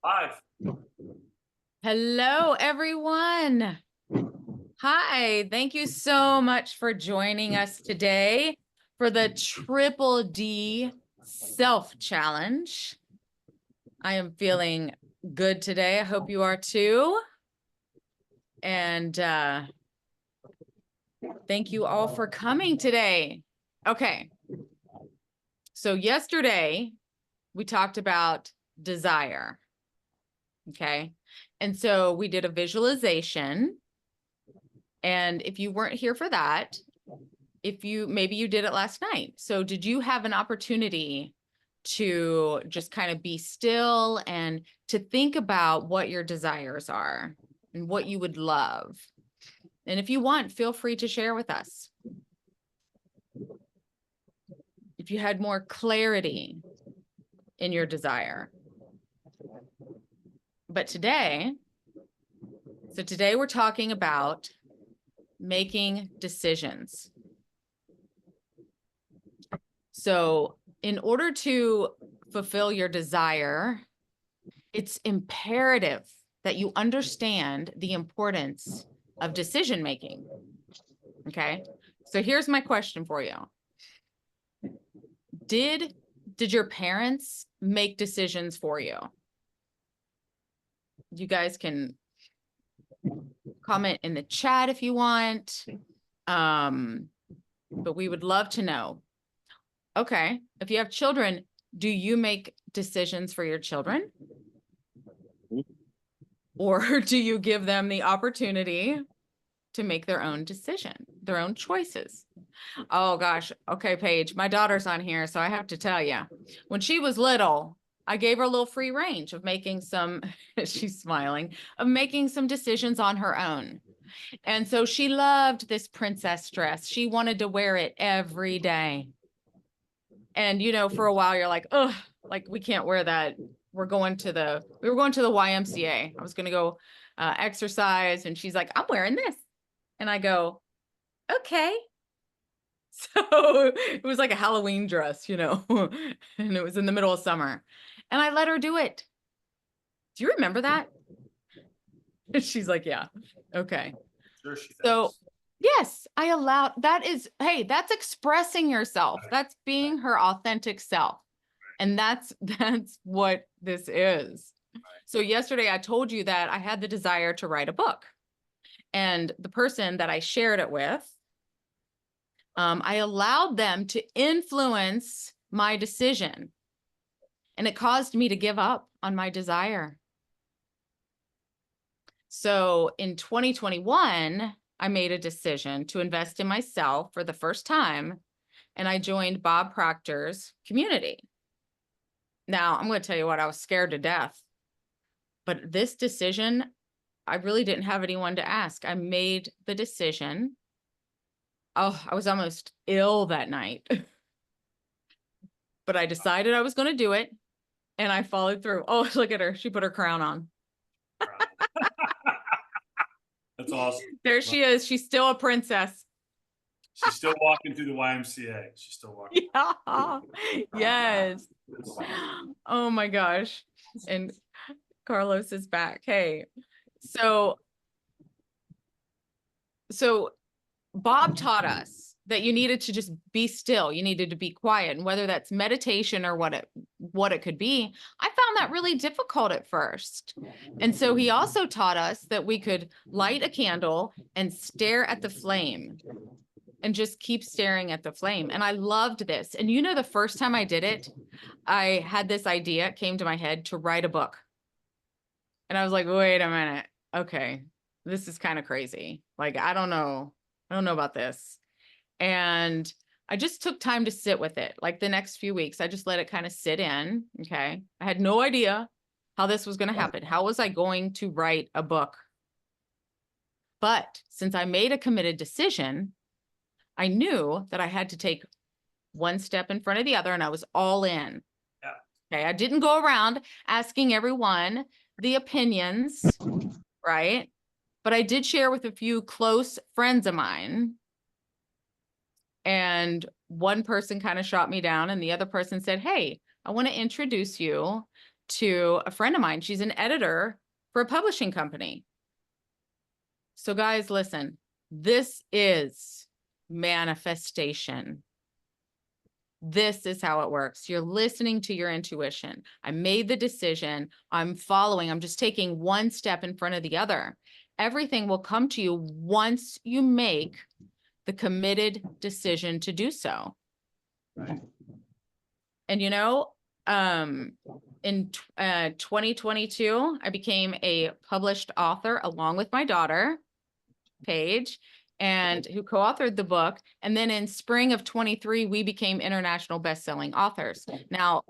Live. Hello, everyone. Hi, thank you so much for joining us today for the Triple D Self Challenge. I am feeling good today. I hope you are too. And thank you all for coming today. Okay. So yesterday we talked about desire. Okay. And so we did a visualization. And if you weren't here for that, maybe you did it last night. So did you have an opportunity to just kind of be still and to think about what your desires are and what you would love? And if you want, feel free to share with us. If you had more clarity in your desire. But today we're talking about making decisions. So in order to fulfill your desire, it's imperative that you understand the importance of decision making. Okay. So here's my question for you. Did your parents make decisions for you? You guys can comment in the chat if you want. But we would love to know. Okay. If you have children, do you make decisions for your children? Or do you give them the opportunity to make their own decision, their own choices? Oh gosh. Okay, Paige, my daughter's on here, so I have to tell you, when she was little, I gave her a little free range of making some, she's smiling, of making some decisions on her own. And so she loved this princess dress. She wanted to wear it every day. And, you know, for a while you're like, oh, like we can't wear that. We were going to the YMCA. I was going to go exercise. And she's like, I'm wearing this. And I go, okay. So it was like a Halloween dress, you know, and it was in the middle of summer. And I let her do it. Do you remember that? And she's like, yeah. Okay. Sure she does. So yes, I allowed, hey, that's expressing yourself. That's being her authentic self. And that's what this is. So yesterday I told you that I had the desire to write a book. And the person that I shared it with, I allowed them to influence my decision. And it caused me to give up on my desire. So in 2021, I made a decision to invest in myself for the first time. And I joined Bob Proctor's community. Now, I'm going to tell you what, I was scared to death. But this decision, I really didn't have anyone to ask. I made the decision. Oh, I was almost ill that night. But I decided I was going to do it. And I followed through. Oh, look at her. She put her crown on. That's awesome. There she is. She's still a princess. She's still walking through the YMCA. She's still walking. Yeah. Yes. Oh my gosh. And Carlos is back. Hey. So Bob taught us that you needed to just be still. You needed to be quiet. And whether that's meditation or what it could be, I found that really difficult at first. And so he also taught us that we could light a candle and stare at the flame and just keep staring at the flame. And I loved this. And you know, the first time I did it, I had this idea, it came to my head to write a book. And I was like, wait a minute. Okay, this is kind of crazy. Like, I don't know about this. And I just took time to sit with it. Like the next few weeks, I just let it kind of sit in. Okay. I had no idea how this was going to happen. How was I going to write a book? But since I made a committed decision, I knew that I had to take one step in front of the other, and I was all in. Yeah. Okay. I didn't go around asking everyone the opinions, right? But I did share with a few close friends of mine. And one person kind of shot me down, and the other person said, hey, I want to introduce you to a friend of mine. She's an editor for a publishing company. So guys, listen, this is manifestation. This is how it works. You're listening to your intuition. I made the decision. I'm following. I'm just taking one step in front of the other. Everything will come to you once you make the committed decision to do so. Right. And in 2022, I became a published author along with my daughter, Paige, and who co-authored the book. And then in spring of 23, we became international best-selling authors. Now,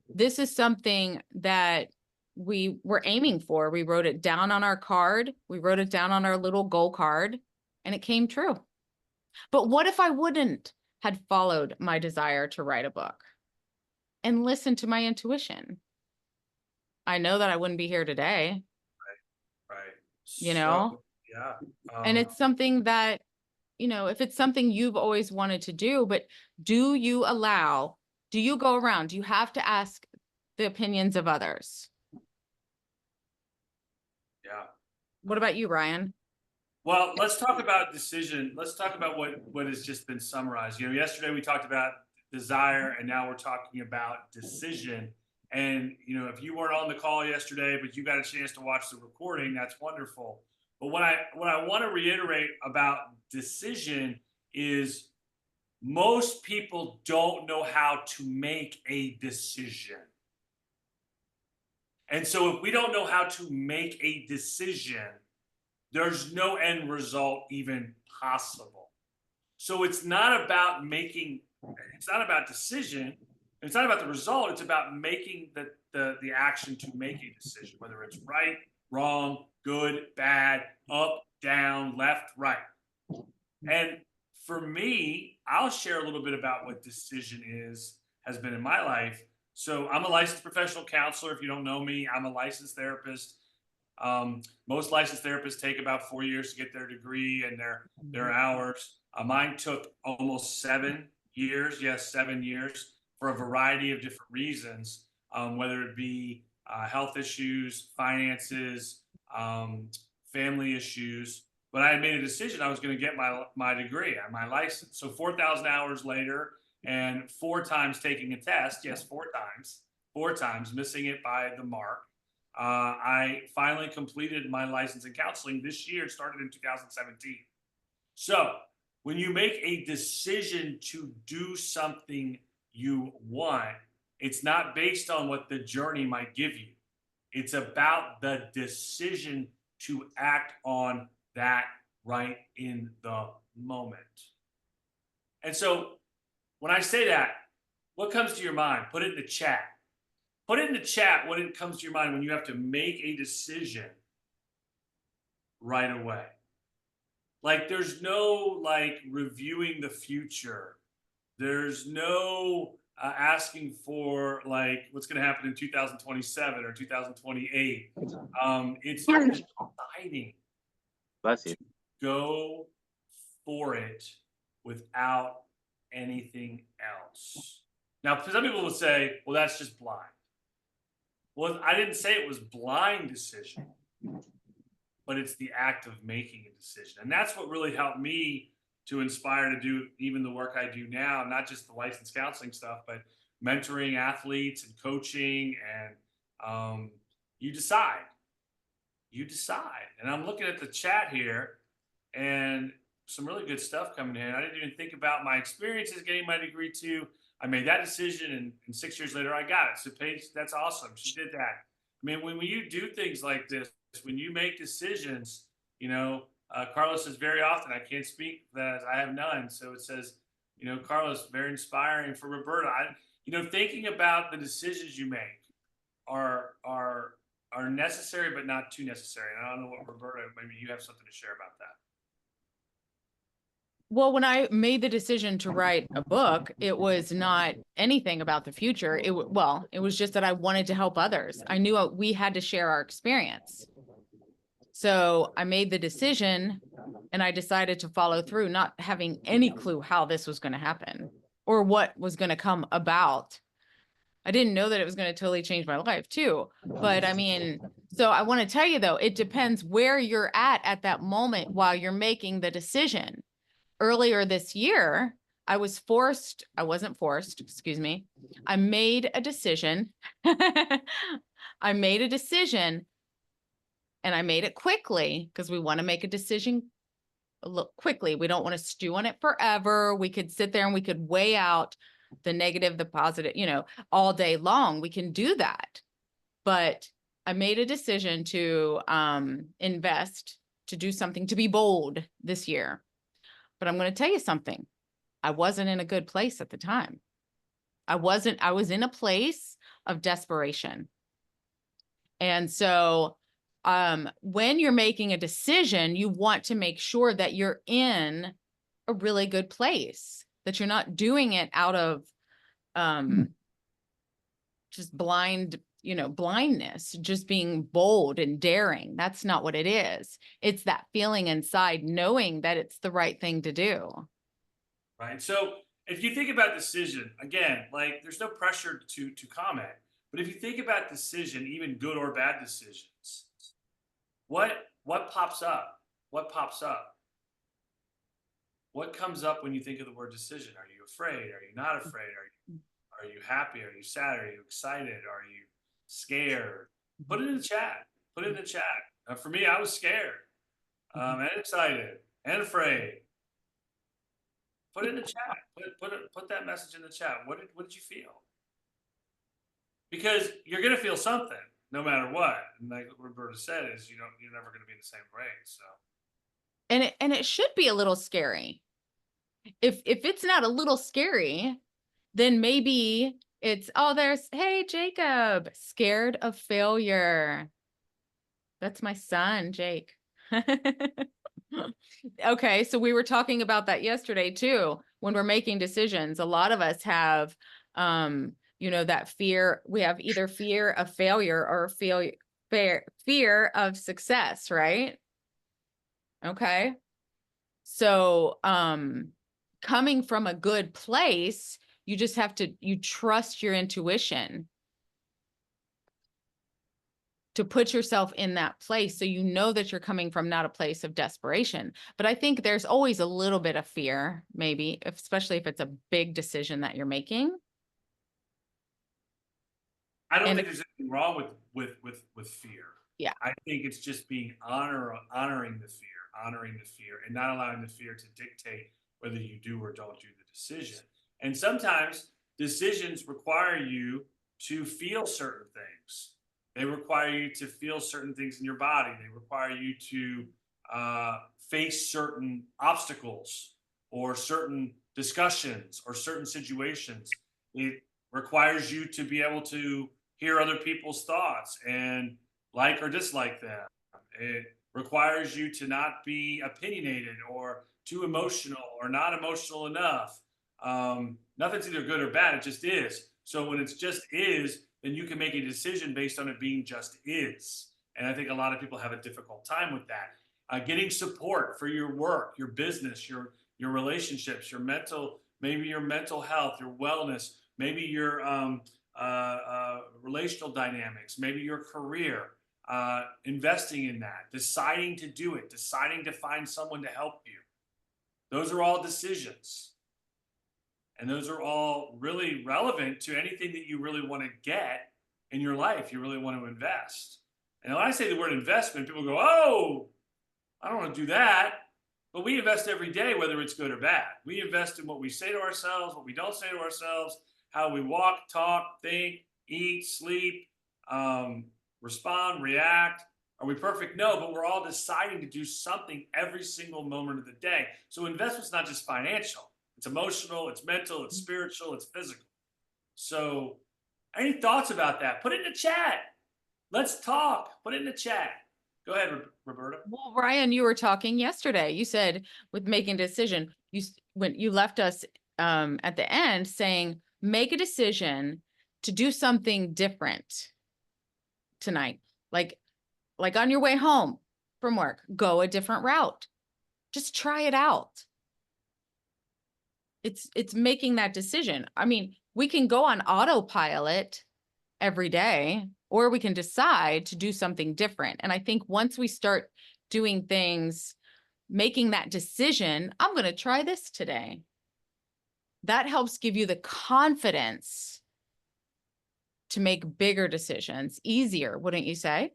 this is something that we were aiming for. We wrote it down on our card. We wrote it down on our little goal card, and it came true. But what if I wouldn't had followed my desire to write a book and listen to my intuition? I know that I wouldn't be here today. Right. Yeah. And it's something that, if it's something you've always wanted to do, but do you go around? Do you have to ask the opinions of others? Yeah. What about you, Ryan? Well, let's talk about decision. Let's talk about what has just been summarized. Yesterday we talked about desire, and now we're talking about decision. And if you weren't on the call yesterday, but you got a chance to watch the recording, that's wonderful. But what I want to reiterate about decision is most people don't know how to make a decision. And so if we don't know how to make a decision, there's no end result even possible. So it's not about decision. It's not about the result. It's about making the action to make a decision, whether it's right, wrong, good, bad, up, down, left, right. And for me, I'll share a little bit about what decision has been in my life. So I'm a licensed professional counselor. If you don't know me, I'm a licensed therapist. Most licensed therapists take about 4 years to get their degree and their hours. Mine took almost 7 years. Yes, 7 years, for a variety of different reasons, whether it be health issues, finances, family issues. But I had made a decision I was going to get my degree, my license. So 4,000 hours later, and 4 times taking a test. Yes, 4 times missing it by the mark. I finally completed my license in counseling this year. It started in 2017. So when you make a decision to do something you want, it's not based on what the journey might give you. It's about the decision to act on that right in the moment. And so when I say that, what comes to your mind? Put it in the chat. Put it in the chat what it comes to your mind when you have to make a decision right away. Like there's no reviewing the future. There's no asking for what's going to happen in 2027 or 2028. It's exciting. Bless you. Go for it without anything else. Now, some people will say, well, that's just blind. Well, I didn't say it was blind decision, but it's the act of making a decision. And that's what really helped me to inspire to do even the work I do now, not just the licensed counseling stuff, but mentoring athletes and coaching. And you decide. And I'm looking at the chat here and some really good stuff coming in. I didn't even think about my experiences getting my degree too. I made that decision, and 6 years later, I got it. So Paige, that's awesome. She did that. I mean, when you do things like this, when you make decisions, Carlos says very often, I can't speak that I have none. So it says, Carlos, very inspiring for Roberta. Thinking about the decisions you make are necessary, but not too necessary. And I don't know what Roberta, maybe you have something to share about that. Well, when I made the decision to write a book, it was not anything about the future. It was just that I wanted to help others. I knew we had to share our experience. So I made the decision and I decided to follow through, not having any clue how this was going to happen or what was going to come about. I didn't know that it was going to totally change my life too. But I mean, so I want to tell you though, it depends where you're at that moment while you're making the decision. Earlier this year, I wasn't forced, excuse me. I made a decision. I made a decision and I made it quickly because we want to make a decision a little quickly. We don't want to stew on it forever. We could sit there and we could weigh out the negative, the positive, all day long. We can do that. But I made a decision to invest, to do something, to be bold this year. But I'm going to tell you something. I wasn't in a good place at the time. I was in a place of desperation. And so when you're making a decision, you want to make sure that you're in a really good place, that you're not doing it out of just blindness, just being bold and daring. That's not what it is. It's that feeling inside, knowing that it's the right thing to do. Right. So if you think about decision, again, like there's no pressure to comment, but if you think about decision, even good or bad decisions, what pops up? What pops up? What comes up when you think of the word decision? Are you afraid? Are you not afraid? Are you happy? Are you sad? Are you excited? Are you scared? Put it in the chat. Put it in the chat. For me, I was scared, and excited, and afraid. Put it in the chat. Put that message in the chat. What did you feel? Because you're gonna feel something no matter what. And like Roberta said, is you're never gonna be in the same way. So And it should be a little scary. If it's not a little scary, then maybe it's, hey, Jacob, scared of failure. That's my son, Jake. Okay, so we were talking about that yesterday too. When we're making decisions, a lot of us have, that fear. We have either fear of failure or fear of success, right? Okay. So, coming from a good place, you just have to, you trust your intuition to put yourself in that place. So you know that you're coming from not a place of desperation. But I think there's always a little bit of fear, maybe, especially if it's a big decision that you're making. I don't think there's anything wrong with fear. Yeah. I think it's just being honoring the fear, and not allowing the fear to dictate whether you do or don't do the decision. And sometimes decisions require you to feel certain things. They require you to feel certain things in your body. They require you to face certain obstacles or certain discussions or certain situations. It requires you to be able to hear other people's thoughts and like or dislike them. It requires you to not be opinionated or too emotional or not emotional enough. Nothing's either good or bad. It just is. So when it's just is, then you can make a decision based on it being just is. And I think a lot of people have a difficult time with that. Getting support for your work, your business, your relationships, maybe your mental health, your wellness, maybe your relational dynamics, maybe your career, investing in that, deciding to do it, deciding to find someone to help you. Those are all decisions. And those are all really relevant to anything that you really want to get in your life, you really want to invest. And when I say the word investment, people go, oh, I don't want to do that. But we invest every day, whether it's good or bad. We invest in what we say to ourselves, what we don't say to ourselves, how we walk, talk, think, eat, sleep, respond, react. Are we perfect? No, but we're all deciding to do something every single moment of the day. So investment's not just financial. It's emotional, it's mental, it's spiritual, it's physical. So any thoughts about that? Put it in the chat. Let's talk. Put it in the chat. Go ahead, Roberta. Well, Ryan, you were talking yesterday. You said with making a decision, when you left us at the end saying, make a decision to do something different tonight. Like on your way home from work, go a different route. Just try it out. It's making that decision. I mean, we can go on autopilot every day, or we can decide to do something different. And I think once we start doing things, making that decision, I'm going to try this today, that helps give you the confidence to make bigger decisions easier, wouldn't you say?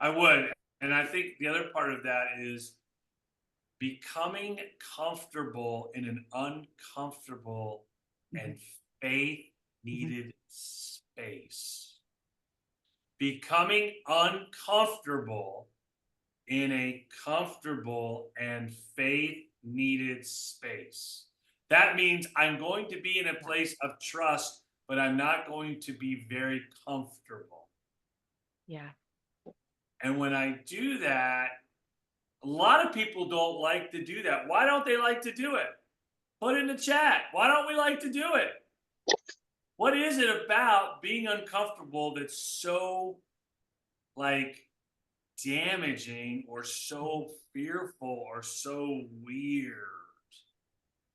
I would. And I think the other part of that is becoming comfortable in an uncomfortable and faith needed space. Becoming uncomfortable in a comfortable and faith needed space. That means I'm going to be in a place of trust, but I'm not going to be very comfortable. Yeah. And when I do that, a lot of people don't like to do that. Why don't they like to do it? Put in the chat. Why don't we like to do it? What is it about being uncomfortable that's so like damaging or so fearful or so weird?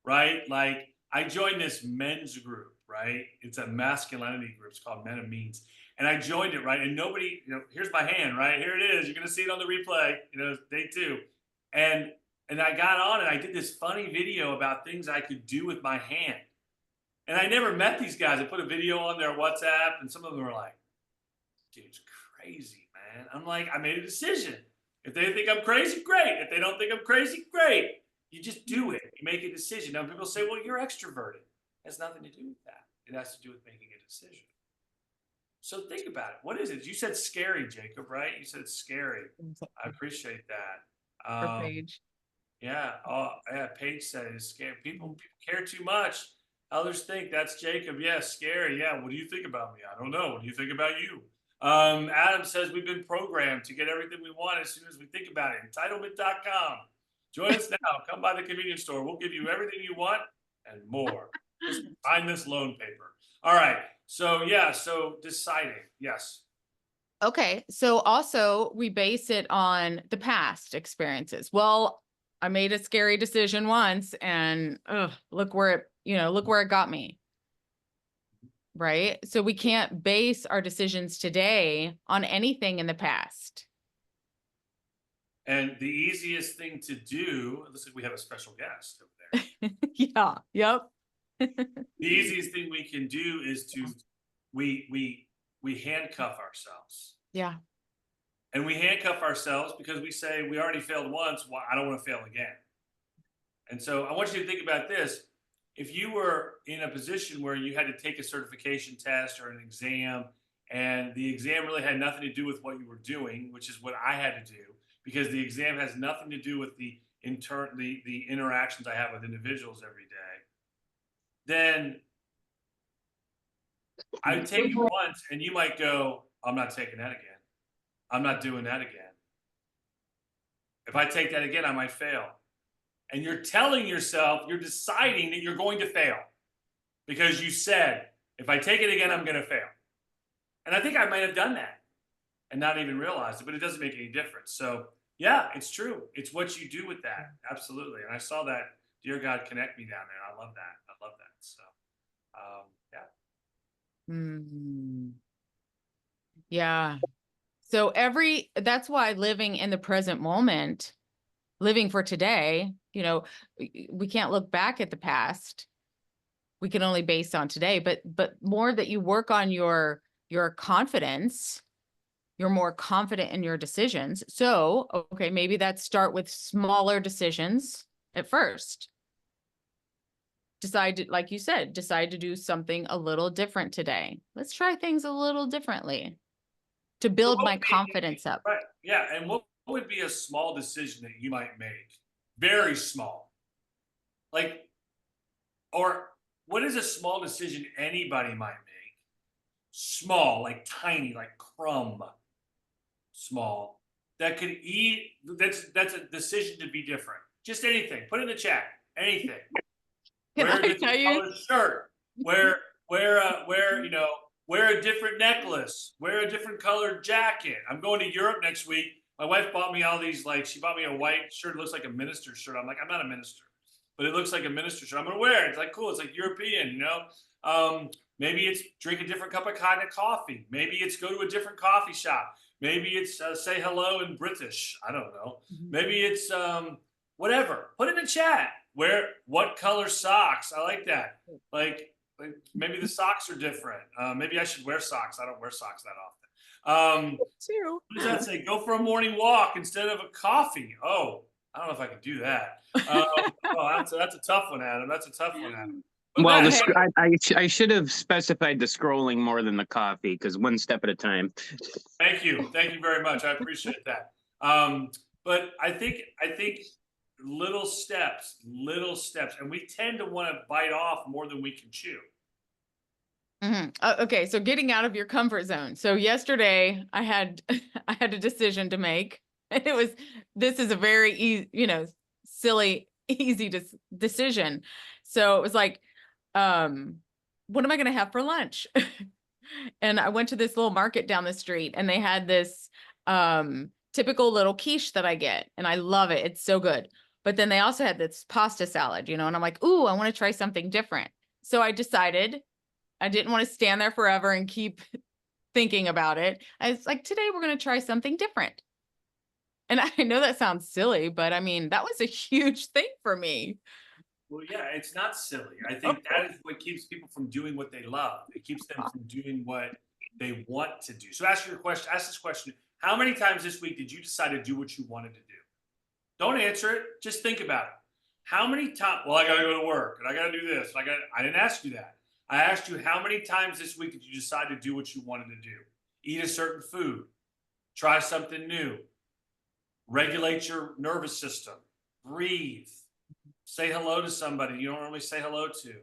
Right? Like I joined this men's group, right? It's a masculinity group. It's called Men of Means. And I joined it, right? And nobody, here's my hand, right? Here it is. You're gonna see it on the replay, day 2. And I got on and I did this funny video about things I could do with my hand. And I never met these guys. I put a video on their WhatsApp, and some of them were like, dude's crazy, man. I'm like, I made a decision. If they think I'm crazy, great. If they don't think I'm crazy, great. You just do it. You make a decision. Now people say, well, you're extroverted. It has nothing to do with that. It has to do with making a decision. So think about it. What is it? You said scary, Jacob, right? You said scary. I appreciate that. Or Paige. Yeah. Oh, yeah. Paige said it's scary. People care too much. Others think that's Jacob. Yeah, scary. Yeah. What do you think about me? I don't know. What do you think about you? Adam says we've been programmed to get everything we want as soon as we think about it. Entitlement.com. Join us now. Come by the convenience store. We'll give you everything you want and more. Just sign this loan paper. All right. So yeah. So deciding. Yes. Okay. So also we base it on the past experiences. Well, I made a scary decision once and look where it got me. Right. So we can't base our decisions today on anything in the past. And the easiest thing to do, looks like we have a special guest over there. Yeah. Yep. The easiest thing we can do is to we handcuff ourselves. Yeah. And we handcuff ourselves because we say we already failed once. Well, I don't want to fail again. And so I want you to think about this. If you were in a position where you had to take a certification test or an exam, and the exam really had nothing to do with what you were doing, which is what I had to do, because the exam has nothing to do with the interactions I have with individuals every day, then I would take it once and you might go, I'm not taking that again. I'm not doing that again. If I take that again, I might fail. And you're telling yourself, you're deciding that you're going to fail because you said, if I take it again, I'm going to fail. And I think I might have done that and not even realized it, but it doesn't make any difference. So yeah, it's true. It's what you do with that. Absolutely. And I saw that, dear God, connect me down there. I love that. I love that. So yeah. Yeah. So that's why living in the present moment, living for today, we can't look back at the past. We can only base on today, but more that you work on your confidence, you're more confident in your decisions. So, okay, maybe that start with smaller decisions at first. Like you said, decide to do something a little different today. Let's try things a little differently to build my confidence up. Right. Yeah. And what would be a small decision that you might make? Very small. Or what is a small decision anybody might make? Small, like tiny, like crumb. Small. That could eat. That's a decision to be different. Just anything. Put it in the chat. Anything. Wear a different colored shirt. Wear a different necklace. Wear a different colored jacket. I'm going to Europe next week. My wife bought me all these, she bought me a white shirt. It looks like a minister's shirt. I'm like, I'm not a minister. but it looks like a minister shirt. I'm gonna wear it. It's like cool. It's like European, you know. Maybe it's drink a different cup of kind of coffee. Maybe it's go to a different coffee shop. Maybe it's say hello in British. I don't know. Mhm. Maybe it's whatever. Put it in the chat. Wear what color socks? I like that. Like maybe the socks are different. Maybe I should wear socks. I don't wear socks that often. Too. What does that say? Go for a morning walk instead of a coffee. Oh, I don't know if I can do that. That's a tough one, Adam. That's a tough one, Adam. But Well, Matt, the hey, I should have specified the scrolling more than the coffee, because one step at a time. thank you very much. I appreciate that. But I think little steps, and we tend to want to bite off more than we can chew. Okay, so getting out of your comfort zone. So yesterday I had I had a decision to make, and this is a very easy, silly, easy decision. So it was like, what am I going to have for lunch? And I went to this little market down the street, and they had this typical little quiche that I get, and I love it. It's so good. But then they also had this pasta salad, and I'm like, ooh, I want to try something different. So I decided I didn't want to stand there forever and keep thinking about it. I was like, today we're going to try something different. And I know that sounds silly, but I mean, that was a huge thing for me. Well, yeah, it's not silly. I think that is what keeps people from doing what they love. It keeps them from doing what they want to do. So ask this question. How many times this week did you decide to do what you wanted to do? Don't answer it. Just think about it. How many times? Well, I got to go to work and I got to do this. I didn't ask you that. I asked you how many times this week did you decide to do what you wanted to do? Eat a certain food, try something new, regulate your nervous system, breathe, say hello to somebody you don't normally say hello to.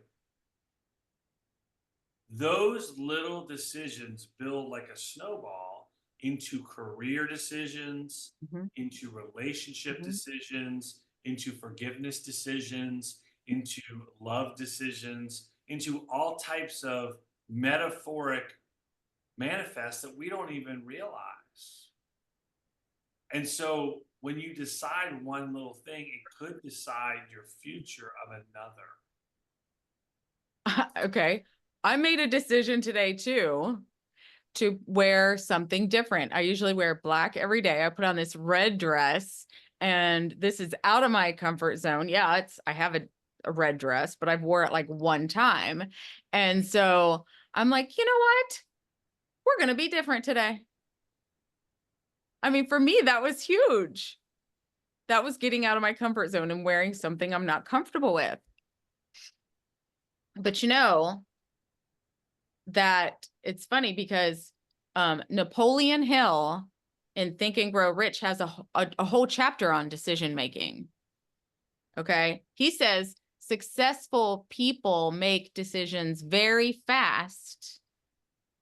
Those little decisions build like a snowball into career decisions, Mhm. into relationship Mhm. decisions, into forgiveness decisions, into love decisions, into all types of metaphoric manifests that we don't even realize. And so when you decide one little thing, it could decide your future of another. Okay. I made a decision today too to wear something different. I usually wear black every day. I put on this red dress, and this is out of my comfort zone. Yeah, I have a red dress, but I've wore it like one time. And so I'm like, you know what? We're going to be different today. I mean, for me, that was huge. That was getting out of my comfort zone and wearing something I'm not comfortable with. But that it's funny because Napoleon Hill in Think and Grow Rich has a whole chapter on decision making. Okay. He says successful people make decisions very fast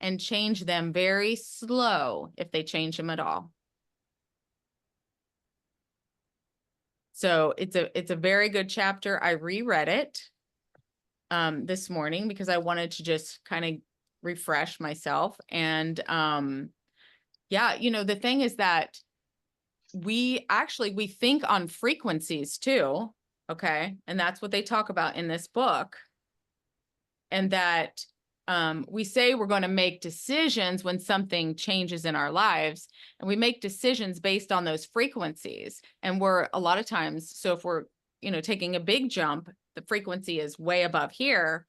and change them very slow if they change them at all. So it's a very good chapter. I reread it this morning because I wanted to just kind of refresh myself. And yeah, the thing is that we think on frequencies too. Okay. And that's what they talk about in this book. And that we say we're going to make decisions when something changes in our lives, and we make decisions based on those frequencies. And we're a lot of times, so if we're, taking a big jump, the frequency is way above here.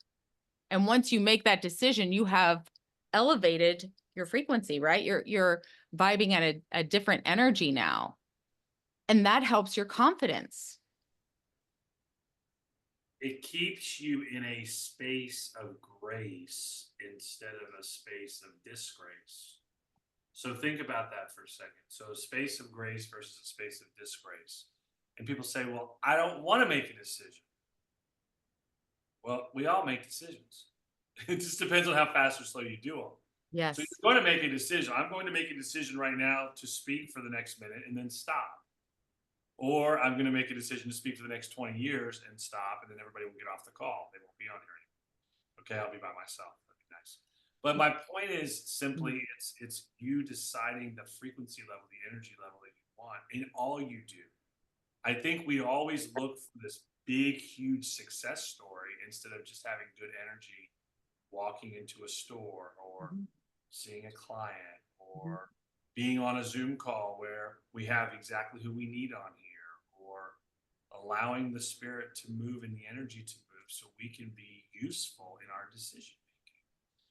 And once you make that decision, you have elevated your frequency, right? You're vibing at a different energy now. And that helps your confidence. It keeps you in a space of grace instead of a space of disgrace. So think about that for a second. So a space of grace versus a space of disgrace. And people say, well, I don't want to make a decision. Well, we all make decisions. It just depends on how fast or slow you do them. Yes. So you're going to make a decision. I'm going to make a decision right now to speak for the next minute and then stop. Or I'm going to make a decision to speak for the next 20 years and stop, and then everybody will get off the call. They won't be on here anymore. Okay, I'll be by myself. That'd be nice. But my point is simply it's you deciding the frequency level, the energy level that you want in all you do. I think we always look for this big, huge success story instead of just having good energy walking into a store or seeing a client or being on a Zoom call where we have exactly who we need on here, or allowing the spirit to move and the energy to move so we can be useful in our decision making.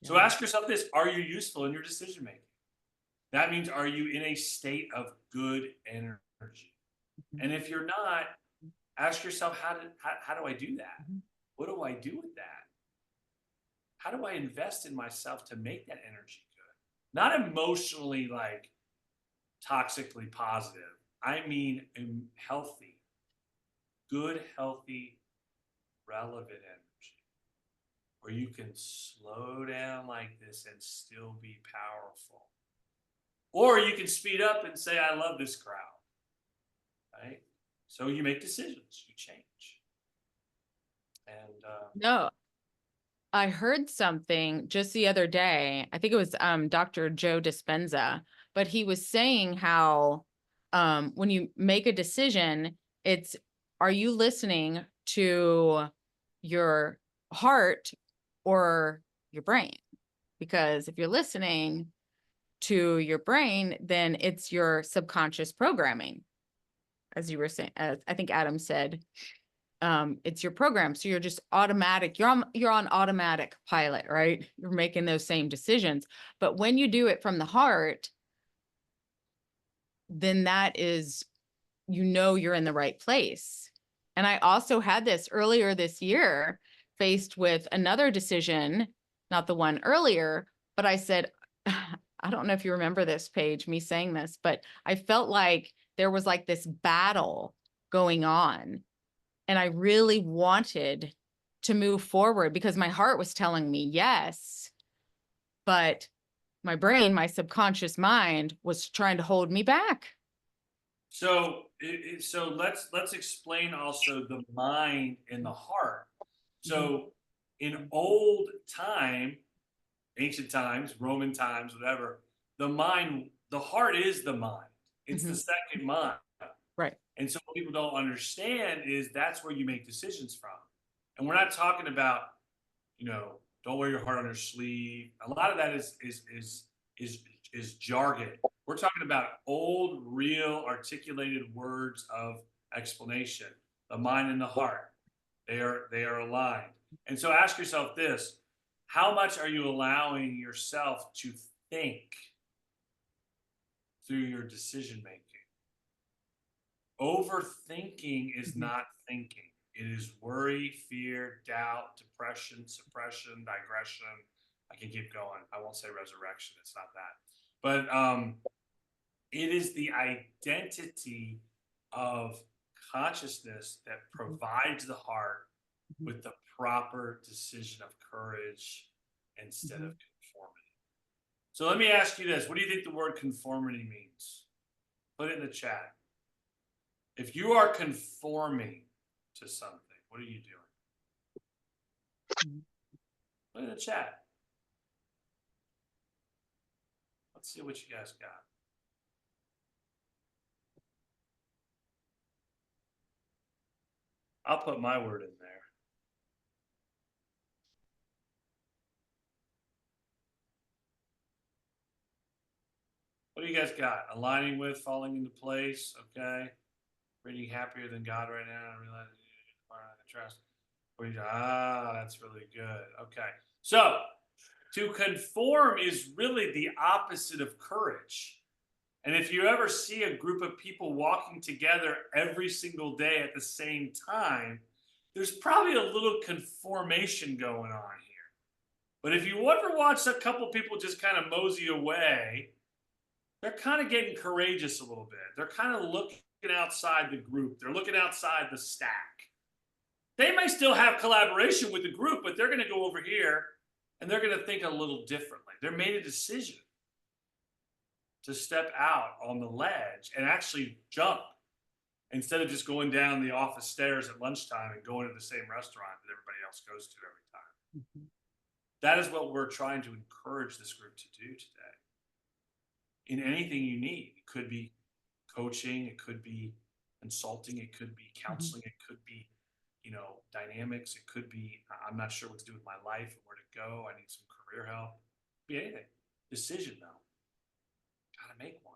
So ask yourself this: are you useful in your decision making? That means, are you in a state of good energy? And if you're not, ask yourself, how do I do that? What do I do with that? How do I invest in myself to make that energy good? Not emotionally like toxically positive. I mean healthy, good, healthy, relevant energy, where you can slow down like this and still be powerful. Or you can speed up and say, I love this crowd, right? So you make decisions, you change. And No, I heard something just the other day. I think it was Dr. Joe Dispenza, but he was saying how when you make a decision, it's, are you listening to your heart or your brain? Because if you're listening to your brain, then it's your subconscious programming. As you were saying, as I think Adam said, it's your program. So you're just automatic. You're on automatic pilot, right? You're making those same decisions. But when you do it from the heart, then that is, you're in the right place. And I also had this earlier this year, faced with another decision, not the one earlier, but I said, I don't know if you remember this, Paige, me saying this, but I felt like there was like this battle going on. And I really wanted to move forward because my heart was telling me yes, but my brain, my subconscious mind was trying to hold me back. so let's explain also the mind and the heart. So in old time, ancient times, Roman times, whatever, the heart is the mind. It's the second mind. Right. And so what people don't understand is that's where you make decisions from. And we're not talking about, don't wear your heart on your sleeve. A lot of that is jargon. We're talking about old, real, articulated words of explanation. The mind and the heart, they are aligned. And so ask yourself this: how much are you allowing yourself to think through your decision making? Overthinking is not thinking. It is worry, fear, doubt, depression, suppression, digression. I can keep going. I won't say resurrection. It's not that. But it is the identity of consciousness that provides the heart with the proper decision of courage instead of conformity. So let me ask you this: what do you think the word conformity means? Put it in the chat. If you are conforming to something, what are you doing? Put it in the chat. Let's see what you guys got. I'll put my word in there. What do you guys got? Aligning with, falling into place, okay? Breathing happier than God right now. I realize I trust. That's really good. Okay. So to conform is really the opposite of courage. And if you ever see a group of people walking together every single day at the same time, there's probably a little conformation going on here. But if you ever watch a couple people just kind of mosey away, they're kind of getting courageous a little bit. They're kind of looking outside the group. They're looking outside the stack. They may still have collaboration with the group, but they're going to go over here and they're going to think a little differently. They made a decision to step out on the ledge and actually jump instead of just going down the office stairs at lunchtime and going to the same restaurant that everybody else goes to every time. That is what we're trying to encourage this group to do today. In anything you need, it could be coaching, it could be consulting, it could be counseling, it could be dynamics. It could be, I'm not sure what to do with my life and where to go. I need some career help. It could be anything. Decision though. Gotta make one.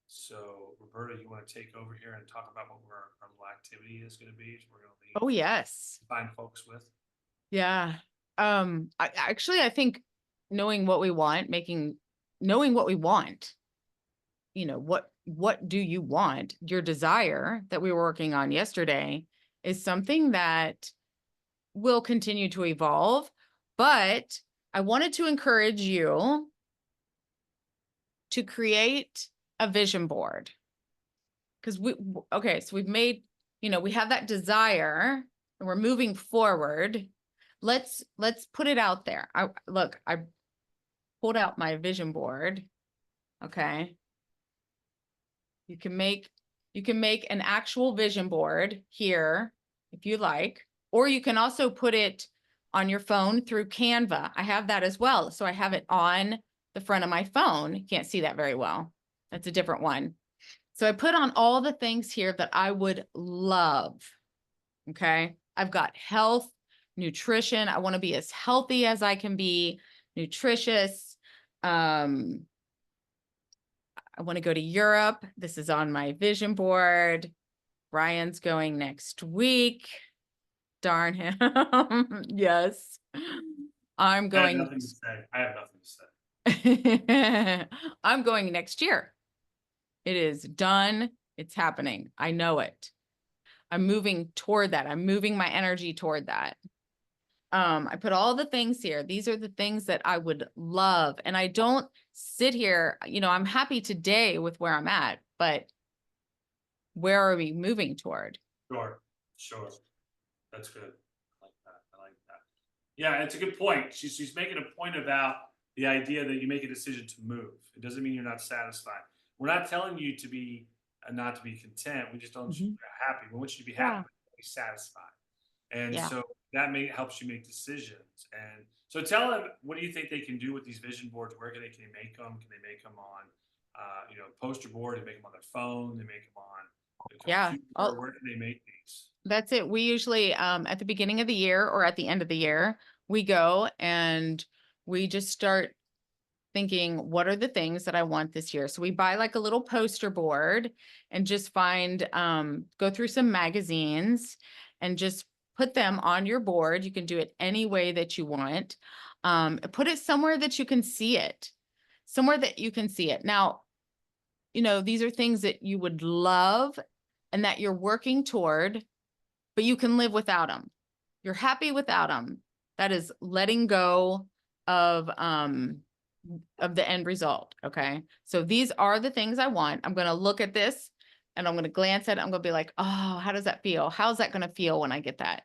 So Roberta, you want to take over here and talk about what our little activity is going to be? We're going to leave. Oh, yes. Find folks with. Yeah. I think knowing what we want, knowing what we want, what do you want? Your desire that we were working on yesterday is something that will continue to evolve, but I wanted to encourage you to create a vision board. Because so we've made, we have that desire and we're moving forward. Let's put it out there. I pulled out my vision board. Okay. You can make an actual vision board here if you like, or you can also put it on your phone through Canva. I have that as well. So I have it on the front of my phone. You can't see that very well. That's a different one. So I put on all the things here that I would love. Okay. I've got health, nutrition. I want to be as healthy as I can be, nutritious. I want to go to Europe. This is on my vision board. Ryan's going next week. Darn him. Yes. I'm going. I have nothing to say. I have nothing to say. I'm going next year. It is done. It's happening. I know it. I'm moving toward that. I'm moving my energy toward that. I put all the things here. These are the things that I would love. And I don't sit here, I'm happy today with where I'm at, but where are we moving toward? Sure. That's good. I like that. Yeah, it's a good point. She's making a point about the idea that you make a decision to move. It doesn't mean you're not satisfied. We're not telling you to be not to be content. We just don't want you to be happy. We want you to be happy, be satisfied. And so that helps you make decisions. And so tell them, what do you think they can do with these vision boards? Where can they make them? Can they make them on, poster board? They make them on their phone. They make them on the computer. Where can they make these? That's it. We usually, at the beginning of the year or at the end of the year, we go and we just start thinking, what are the things that I want this year? So we buy like a little poster board and just go through some magazines and just put them on your board. You can do it any way that you want. Put it somewhere that you can see it, Now, these are things that you would love and that you're working toward, but you can live without them. You're happy without them. That is letting go of the end result. Okay. So these are the things I want. I'm going to look at this and I'm going to glance at it. I'm going to be like, oh, how does that feel? How's that going to feel when I get that?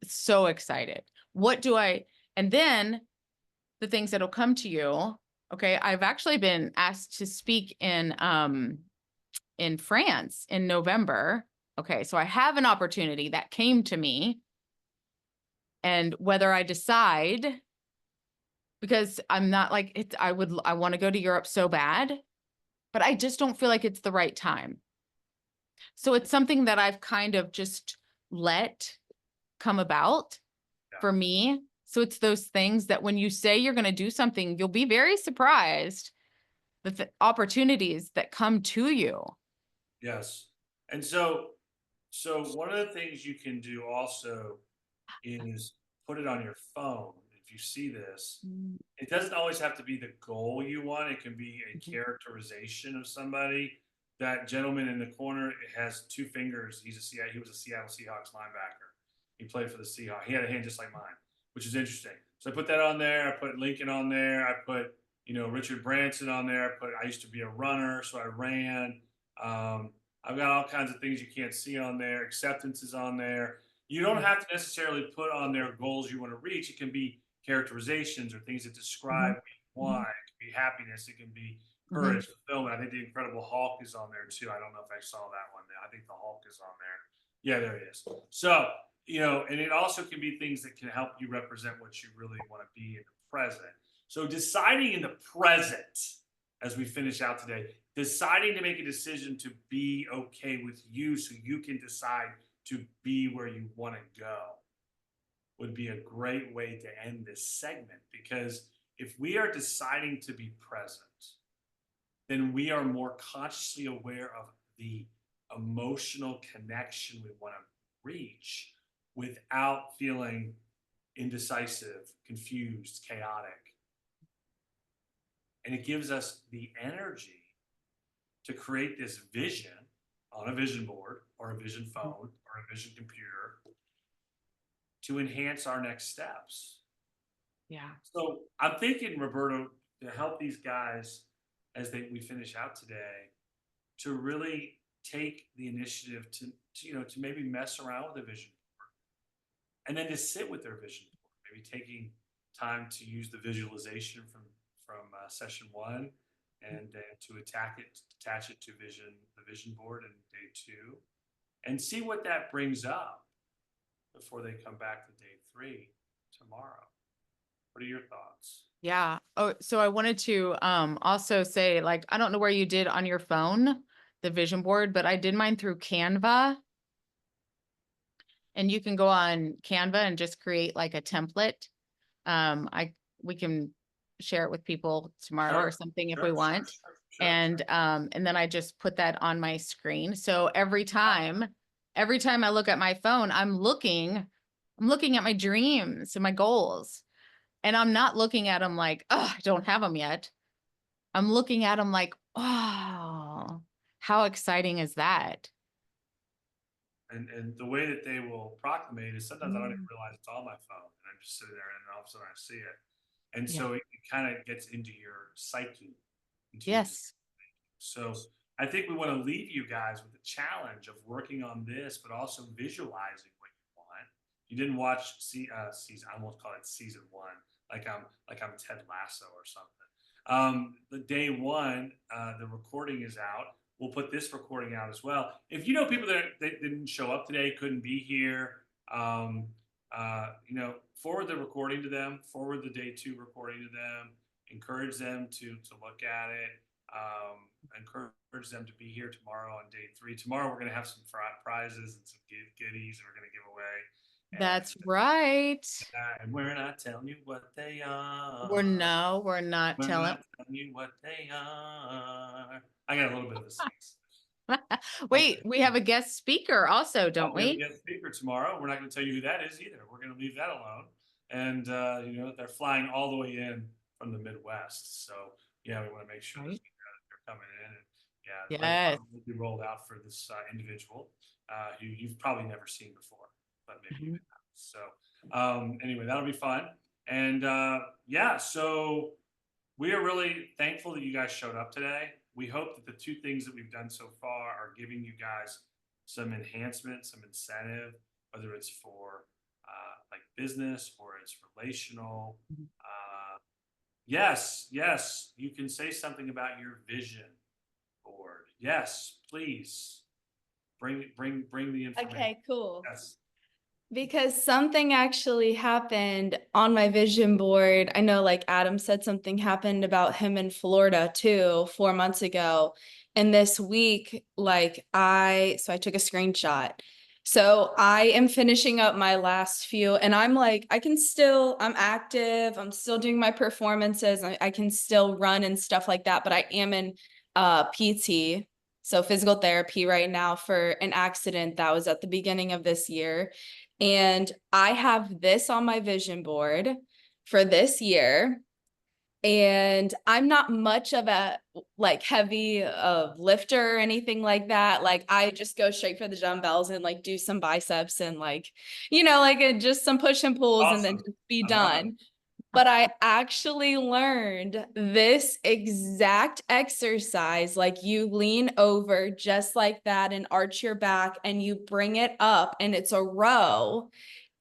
So excited. And then the things that'll come to you. Okay. I've actually been asked to speak in France in November. Okay. So I have an opportunity that came to me, and whether I decide, because I'm not like it, I want to go to Europe so bad, but I just don't feel like it's the right time. So it's something that I've kind of just let come about for me. So it's those things that when you say you're going to do something, you'll be very surprised with the opportunities that come to you. Yes. And so one of the things you can do also is put it on your phone. If you see this, it doesn't always have to be the goal you want. It can be a characterization of somebody. That gentleman in the corner has two fingers. He was a Seattle Seahawks linebacker. He played for the Seahawks. He had a hand just like mine, which is interesting. So I put that on there. I put Lincoln on there. I put, Richard Branson on there. I used to be a runner, so I ran. I've got all kinds of things you can't see on there. Acceptance is on there. You don't have to necessarily put on there goals you want to reach. It can be characterizations or things that describe why. It can be happiness. It can be courage, fulfillment. I think the Incredible Hulk is on there too. I don't know if I saw that one. I think the Hulk is on there. Yeah, there it is. So, and it also can be things that can help you represent what you really want to be in the present. So deciding in the present, as we finish out today, deciding to make a decision to be okay with you so you can decide to be where you want to go would be a great way to end this segment, because if we are deciding to be present, then we are more consciously aware of the emotional connection we want to reach without feeling indecisive, confused, chaotic. And it gives us the energy to create this vision on a vision board or a vision phone or a vision computer to enhance our next steps. Yeah. So I'm thinking, Roberto, to help these guys as we finish out today, to really take the initiative to to maybe mess around with a vision board, and then to sit with their vision board, maybe taking time to use the visualization from session 1, and to attach it to the vision board in day 2, and see what that brings up before they come back to day 3 tomorrow. What are your thoughts? Yeah. Oh, so I wanted to also say, like, I don't know where you did on your phone, the vision board, but I did mine through Canva. And you can go on Canva and just create like a template. We can share it with people tomorrow or something if we want. Sure. And then I just put that on my screen. So every time I look at my phone, I'm looking at my dreams and my goals. And I'm not looking at them like, oh, I don't have them yet. I'm looking at them like, oh, how exciting is that? And the way that they will proclamate is sometimes I don't even realize it's on my phone, and I'm just sitting there, and then all of a sudden I see it, and Yeah. so it kind of gets into your psyche. Yes. So I think we want to leave you guys with the challenge of working on this, but also visualizing what you want. You didn't watch season, I almost call it season 1, like I'm Ted Lasso or something. The day 1, the recording is out. We'll put this recording out as well. If you know people that didn't show up today, couldn't be here, forward the recording to them, forward the day 2 recording to them, encourage them to look at it, encourage them to be here tomorrow on day 3. Tomorrow we're going to have some prizes and some goodies that we're going to give away. That's right. And we're not telling you what they are. We're not We're telling. not telling you what they are. I got a little bit of a sneeze. Wait, we have a guest speaker also, don't We have we? a guest speaker tomorrow. We're not going to tell you who that is either. We're going to leave that alone. And they're flying all the way in from the Midwest. So yeah, we want to make sure that they're coming in. And yeah, Yes. will be rolled out for this individual who you've probably never seen before, but maybe you have. So anyway, that'll be fun. And so we are really thankful that you guys showed up today. We hope that the 2 things that we've done so far are giving you guys some enhancement, some incentive, whether it's for like business or it's relational. Yes, you can say something about your vision board. Yes, please bring the information. Okay, cool. Yes. Because something actually happened on my vision board. I know, like Adam said, something happened about him in Florida too, 4 months ago. And this week, I took a screenshot. So I am finishing up my last few, and I'm active. I'm still doing my performances. I can still run and stuff like that, but I am in PT, so physical therapy right now for an accident that was at the beginning of this year. And I have this on my vision board for this year. And I'm not much of a heavy lifter or anything like that. Like I just go straight for the dumbbells and do some biceps and just some push and pulls. Awesome. And then just be done. But I actually learned this exact exercise. You lean over just like that and arch your back and you bring it up, and it's a row.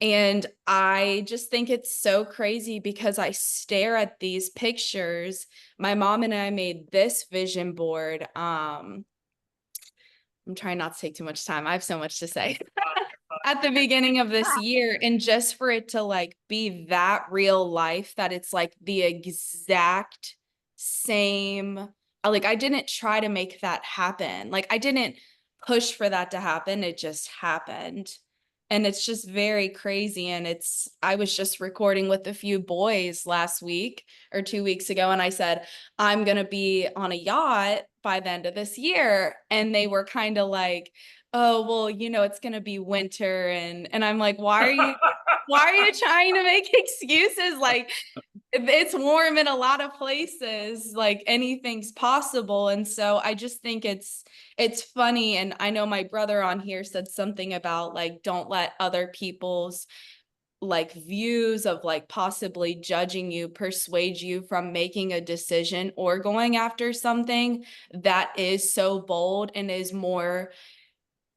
And I just think it's so crazy because I stare at these pictures. My mom and I made this vision board. I'm trying not to take too much time. I have so much to say. At the beginning of this year, and just for it to be that real life, that it's the exact same I didn't try to make that happen. Like I didn't push for that to happen. It just happened. And it's just very crazy. And I was just recording with a few boys last week or 2 weeks ago. And I said, I'm going to be on a yacht by the end of this year. And they were kind of like, oh, well, it's going to be winter. And I'm like, why are you trying to make excuses? Like, it's warm in a lot of places, like anything's possible. And so I just think it's funny. And I know my brother on here said something about like, don't let other people's like views of like possibly judging you persuade you from making a decision or going after something that is so bold and is more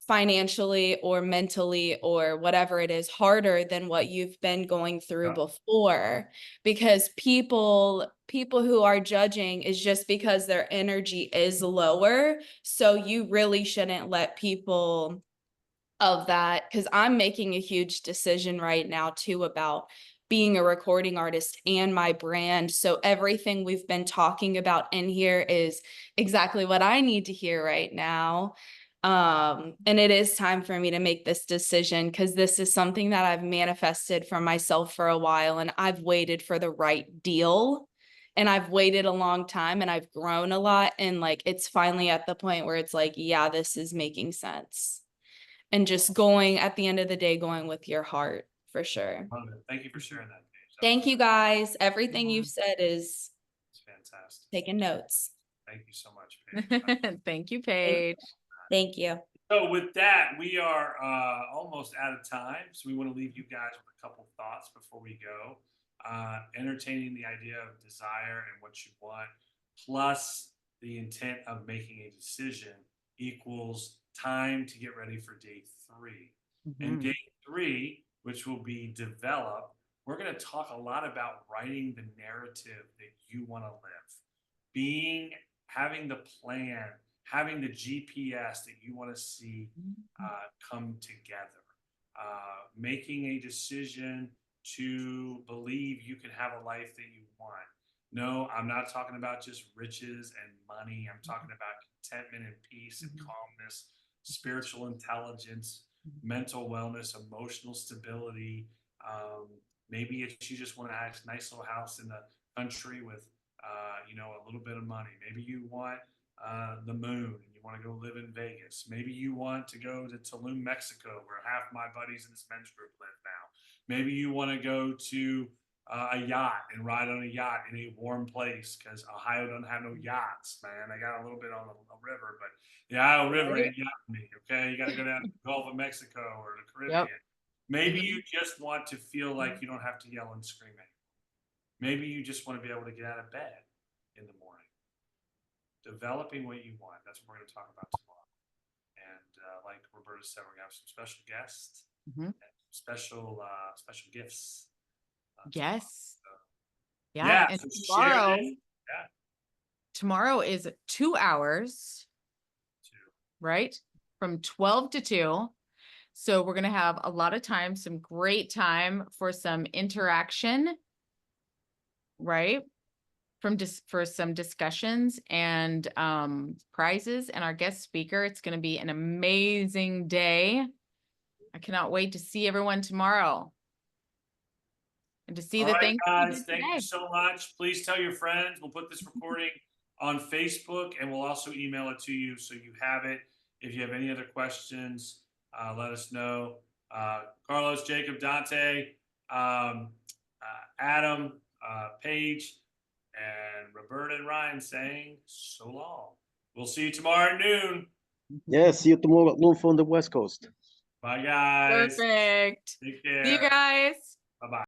financially or mentally or whatever it is harder than what you've been going through before, because people who are judging is just because their energy is lower. So you really shouldn't let people of that, because I'm making a huge decision right now too about being a recording artist and my brand. So everything we've been talking about in here is exactly what I need to hear right now. And it is time for me to make this decision, because this is something that I've manifested for myself for a while, and I've waited for the right deal, and I've waited a long time, and I've grown a lot, and like it's finally at the point where it's like, yeah, this is making sense. And just going at the end of the day, going with your heart for sure. Love it. Thank you for sharing that, Paige. Thank you guys. Everything you've said is It's fantastic. taking notes. Thank you so much, Paige. Thank you, Paige. Thank you. So with that, we are almost out of time. So we want to leave you guys with a couple thoughts before we go. Entertaining the idea of desire and what you want, plus the intent of making a decision equals time to get ready for day 3. And day 3, which will be develop, we're going to talk a lot about writing the narrative that you want to live, having the plan, having the GPS that you want to see come together, making a decision to believe you can have a life that you want. No, I'm not talking about just riches and money. I'm talking about contentment and peace and calmness, spiritual intelligence, mental wellness, emotional stability. Maybe if you just want to have a nice little house in the country with, a little bit of money. Maybe you want the moon and you want to go live in Vegas. Maybe you want to go to Tulum, Mexico, where half my buddies in this men's group live now. Maybe you want to go to a yacht and ride on a yacht in a warm place, because Ohio doesn't have no yachts, man. They got a little bit on a river, but the Ohio River ain't yachting me, okay? You got to go down to the Gulf of Mexico or the Caribbean. Yep. Maybe you just want to feel like you don't have to yell and scream anymore. Maybe you just want to be able to get out of bed in the morning. Developing what you want. That's what we're going to talk about tomorrow. And like Roberta said, we're going to have some special guests, and special gifts. Yes. So, yeah. And tomorrow, tomorrow is 2 hours, right? From 12 to 2. So we're going to have a lot of time, some great time for some interaction, right? For some discussions and prizes and our guest speaker. It's going to be an amazing day. I cannot wait to see everyone tomorrow and to see the things. Guys, thank you so much. Please tell your friends. We'll put this recording on Facebook, and we'll also email it to you so you have it. If you have any other questions, let us know. Carlos, Jacob, Dante, Adam, Paige, and Roberta and Ryan saying so long. We'll see you tomorrow at noon. Yeah, see you tomorrow at noon from the West Coast. Bye, guys. Perfect. Take care. See you guys. Bye-bye.